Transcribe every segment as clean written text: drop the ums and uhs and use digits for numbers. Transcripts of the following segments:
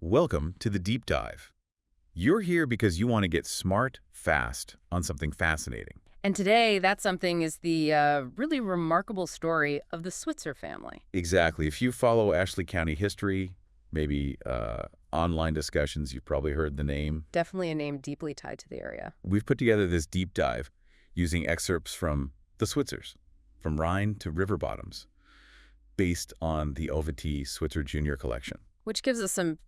Welcome to the Deep Dive. You're here because you want to get smart, fast on something fascinating. And today, that something is the really remarkable story of the Switzer family. Exactly. If you follow Ashley County history, maybe online discussions, you've probably heard the name. Definitely a name deeply tied to the area. We've put together this deep dive using excerpts from the Switzers, from Rhine to river bottoms, based on the OVT Switzer Jr. collection. Which gives us some,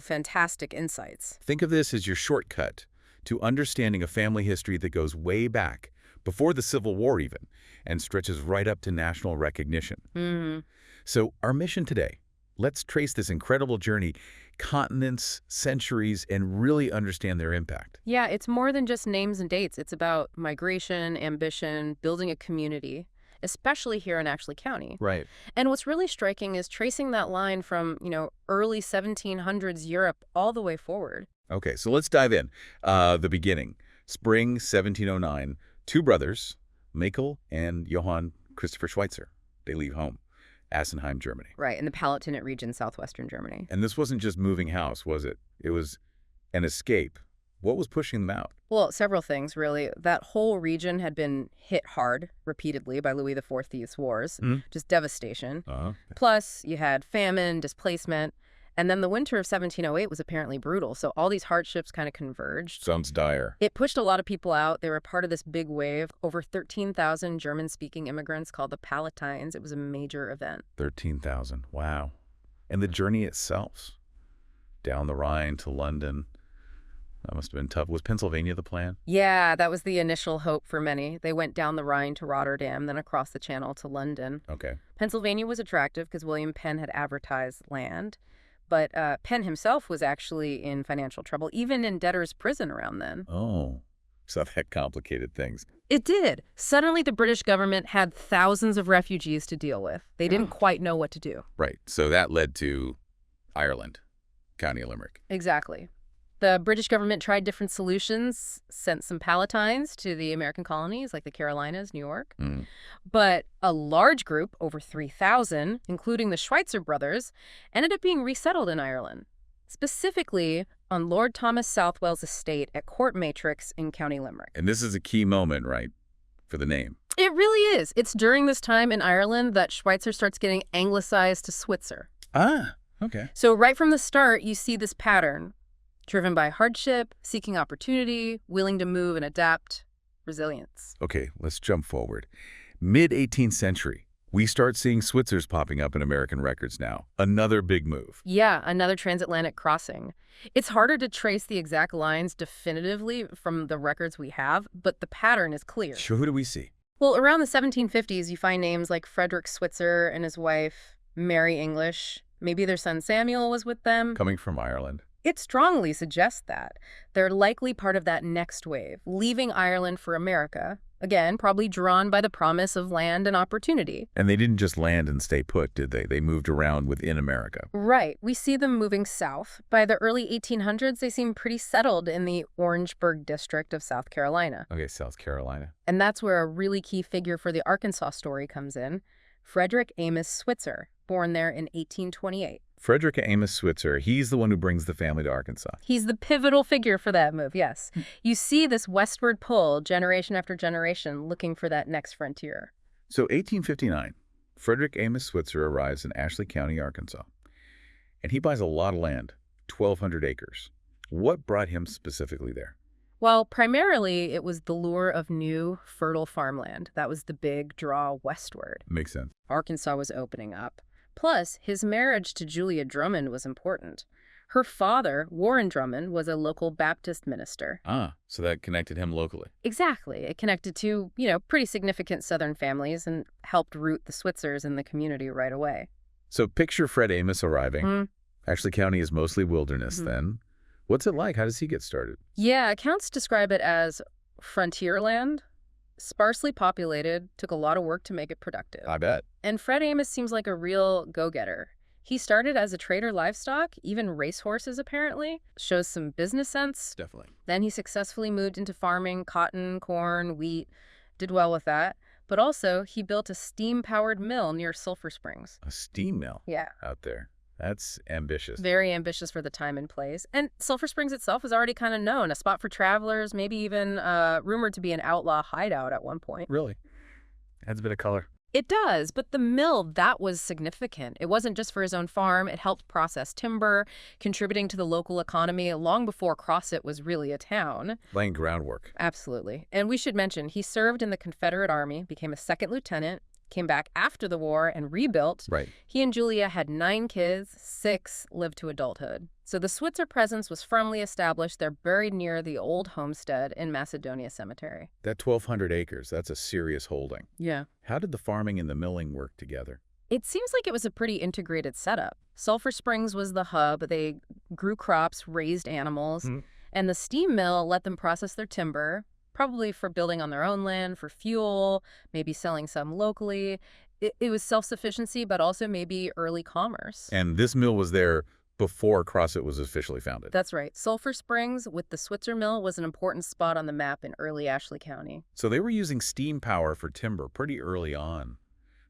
fantastic insights. Think of this as your shortcut to understanding a family history that goes way back, before the Civil War even, and stretches right up to national recognition. Mm-hmm. So our mission today, let's trace this incredible journey, continents, centuries, and really understand their impact. Yeah, it's more than just names and dates. It's about migration, ambition, building a community, especially here in Ashley County. Right. And what's really striking is tracing that line from, early 1700s Europe all the way forward. Okay, so let's dive in. The beginning. Spring 1709. Two brothers, Michael and Johann Christopher Schweitzer. They leave home. Assenheim, Germany. Right, in the Palatinate region, southwestern Germany. And this wasn't just moving house, was it? It was an escape. What was pushing them out? Well, several things, really. That whole region had been hit hard repeatedly by Louis XIV's wars, just devastation. Plus, you had famine, displacement, and then the winter of 1708 was apparently brutal, so all these hardships kind of converged. Sounds dire. It pushed a lot of people out. They were part of this big wave, over 13,000 German-speaking immigrants called the Palatines. It was a major event. 13,000. Wow. And the journey itself, down the Rhine to London, that must have been tough. Was Pennsylvania the plan? Yeah, that was the initial hope for many. They went down the Rhine to Rotterdam, then across the Channel to London. Okay. Pennsylvania was attractive because William Penn had advertised land. But Penn himself was actually in financial trouble, even in debtor's prison around then. Oh, so that complicated things. It did. Suddenly, the British government had thousands of refugees to deal with. They didn't quite know what to do. Right. So that led to Ireland, County of Limerick. Exactly. The British government tried different solutions, sent some Palatines to the American colonies, like the Carolinas, New York. But a large group, over 3,000, including the Schweitzer brothers, ended up being resettled in Ireland, specifically on Lord Thomas Southwell's estate at Court Matrix in County Limerick. And this is a key moment, right, for the name? It really is. It's during this time in Ireland that Schweitzer starts getting anglicized to Switzer. Ah, okay. So right from the start, you see this pattern. Driven by hardship, seeking opportunity, willing to move and adapt, resilience. Okay, let's jump forward. Mid-18th century, we start seeing Switzers popping up in American records now. Another big move. Yeah, another transatlantic crossing. It's harder to trace the exact lines definitively from the records we have, but the pattern is clear. Sure, who do we see? Well, around the 1750s, you find names like Frederick Switzer and his wife, Mary English. Maybe their son Samuel was with them. Coming from Ireland. It strongly suggests that. They're likely part of that next wave, leaving Ireland for America. Again, probably drawn by the promise of land and opportunity. And they didn't just land and stay put, did they? They moved around within America. Right. We see them moving south. By the early 1800s, they seem pretty settled in the Orangeburg district of South Carolina. Okay, South Carolina. And that's where a really key figure for the Arkansas story comes in. Frederick Amos Switzer, born there in 1828. Frederick Amos Switzer, he's the one who brings the family to Arkansas. He's the pivotal figure for that move, yes. You see this westward pull, generation after generation, looking for that next frontier. So 1859, Frederick Amos Switzer arrives in Ashley County, Arkansas. And he buys a lot of land, 1,200 acres. What brought him specifically there? Well, primarily, it was the lure of new, fertile farmland. That was the big draw westward. Makes sense. Arkansas was opening up. Plus, his marriage to Julia Drummond was important. Her father, Warren Drummond, was a local Baptist minister. Ah, so that connected him locally. Exactly. It connected to, pretty significant Southern families and helped root the Switzers in the community right away. So picture Fred Amos arriving. Ashley County is mostly wilderness then. What's it like? How does he get started? Yeah, accounts describe it as frontier land. Sparsely populated, took a lot of work to make it productive. I bet. And Fred Amos seems like a real go-getter. He started as a trader livestock, even racehorses apparently. Shows some business sense. Definitely. Then he successfully moved into farming cotton, corn, wheat. Did well with that. But also, he built a steam-powered mill near Sulphur Springs. A steam mill? Yeah. Out there. That's ambitious. Very ambitious for the time and place. And Sulphur Springs itself was already kind of known, a spot for travelers, maybe even rumored to be an outlaw hideout at one point. Really? Adds a bit of color. It does, but the mill, that was significant. It wasn't just for his own farm. It helped process timber, contributing to the local economy long before Crossett was really a town. Laying groundwork. Absolutely. And we should mention, he served in the Confederate Army, became a second lieutenant, came back after the war and rebuilt. Right. He and Julia had 9 kids, 6 lived to adulthood. So the Switzer presence was firmly established. They're buried near the old homestead in Macedonia Cemetery. That 1,200 acres, that's a serious holding. Yeah. How did the farming and the milling work together? It seems like it was a pretty integrated setup. Sulphur Springs was the hub. They grew crops, raised animals, and the steam mill let them process their timber, probably for building on their own land, for fuel, maybe selling some locally. It was self-sufficiency, but also maybe early commerce. And this mill was there before Crossett was officially founded. That's right. Sulphur Springs with the Switzer Mill was an important spot on the map in early Ashley County. So they were using steam power for timber pretty early on,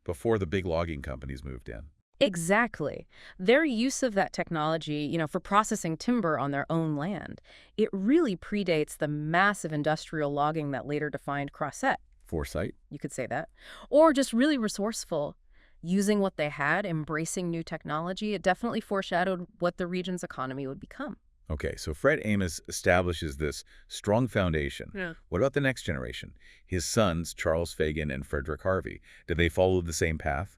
before the big logging companies moved in. Exactly. Their use of that technology, for processing timber on their own land, it really predates the massive industrial logging that later defined Crossett. Foresight? You could say that. Or just really resourceful. Using what they had, embracing new technology, it definitely foreshadowed what the region's economy would become. Okay, so Fred Amos establishes this strong foundation. Yeah. What about the next generation? His sons, Charles Fagan and Frederick Harvey, did they follow the same path?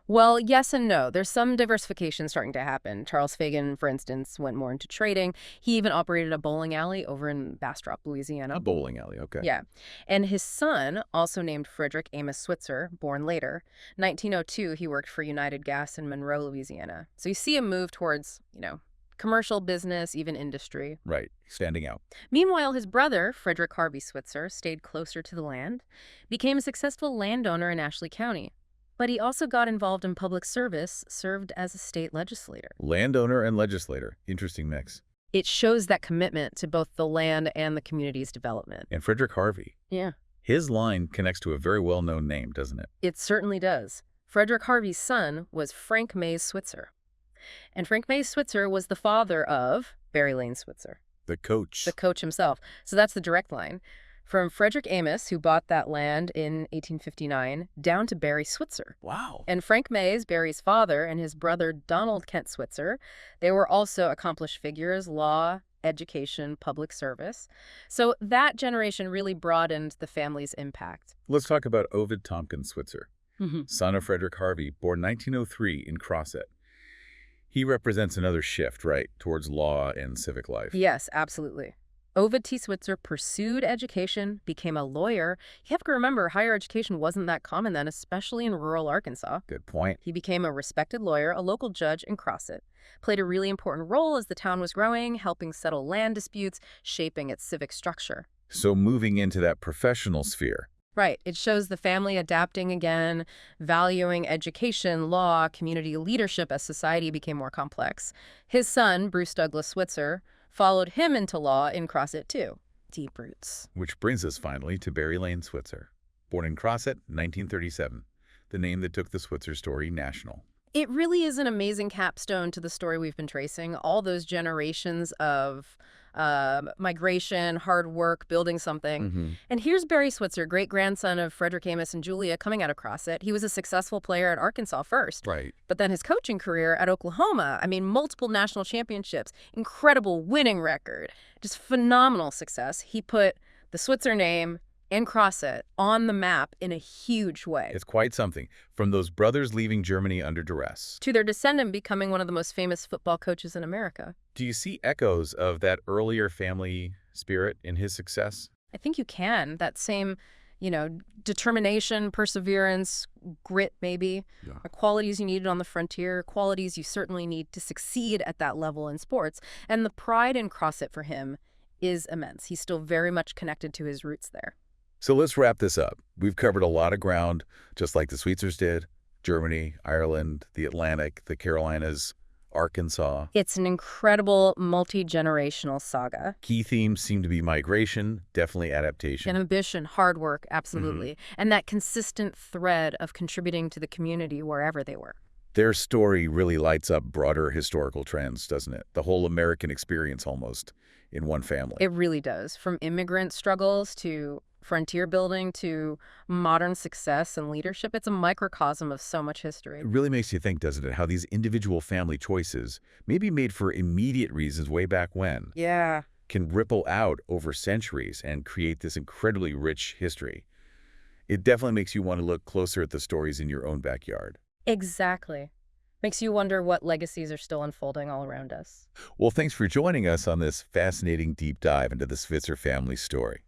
Well, yes and no. There's some diversification starting to happen. Charles Fagan, for instance, went more into trading. He even operated a bowling alley over in Bastrop, Louisiana. A bowling alley, okay. Yeah. And his son, also named Frederick Amos Switzer, born later, 1902, he worked for United Gas in Monroe, Louisiana. So you see a move towards, commercial business, even industry. Right, standing out. Meanwhile, his brother, Frederick Harvey Switzer, stayed closer to the land, became a successful landowner in Ashley County. But he also got involved in public service, served as a state legislator. Landowner and legislator. Interesting mix. It shows that commitment to both the land and the community's development. And Frederick Harvey. Yeah. His line connects to a very well-known name, doesn't it? It certainly does. Frederick Harvey's son was Frank Mays Switzer. And Frank Mays Switzer was the father of Barry Lane Switzer. The coach. The coach himself. So that's the direct line. From Frederick Amos, who bought that land in 1859, down to Barry Switzer. Wow. And Frank Mays, Barry's father, and his brother Donald Kent Switzer, they were also accomplished figures, law, education, public service. So that generation really broadened the family's impact. Let's talk about Ovid Tompkins Switzer, son of Frederick Harvey, born 1903 in Crossett. He represents another shift, right, towards law and civic life. Yes, absolutely. Ovid T. Switzer pursued education, became a lawyer. You have to remember, higher education wasn't that common then, especially in rural Arkansas. Good point. He became a respected lawyer, a local judge in Crossett. Played a really important role as the town was growing, helping settle land disputes, shaping its civic structure. So moving into that professional sphere. Right. It shows the family adapting again, valuing education, law, community leadership as society became more complex. His son, Bruce Douglas Switzer, followed him into law in Crossett, too. Deep roots. Which brings us finally to Barry Lane Switzer. Born in Crossett, 1937, the name that took the Switzer story national. It really is an amazing capstone to the story we've been tracing. All those generations of migration, hard work, building something. And here's Barry Switzer, great-grandson of Frederick Amos and Julia, coming out of Crossett. He was a successful player at Arkansas first. Right. But then his coaching career at Oklahoma, multiple national championships, incredible winning record, just phenomenal success. He put the Switzer name and Crossett on the map in a huge way. It's quite something. From those brothers leaving Germany under duress to their descendant becoming one of the most famous football coaches in America. Do you see echoes of that earlier family spirit in his success? I think you can. That same, determination, perseverance, grit maybe, are qualities you needed on the frontier, qualities you certainly need to succeed at that level in sports. And the pride in Crossett for him is immense. He's still very much connected to his roots there. So let's wrap this up. We've covered a lot of ground, just like the Sweetzers did. Germany, Ireland, the Atlantic, the Carolinas, Arkansas. It's an incredible multi-generational saga. Key themes seem to be migration, definitely adaptation. And ambition, hard work, absolutely. And that consistent thread of contributing to the community wherever they were. Their story really lights up broader historical trends, doesn't it? The whole American experience almost in one family. It really does. From immigrant struggles to frontier building to modern success and leadership, it's a microcosm of so much history. It really makes you think, doesn't it, how these individual family choices, maybe made for immediate reasons way back when, Yeah. can ripple out over centuries and create this incredibly rich history. It definitely makes you want to look closer at the stories in your own backyard. Exactly. Makes you wonder what legacies are still unfolding all around us. Well, thanks for joining us on this fascinating deep dive into the Switzer family story.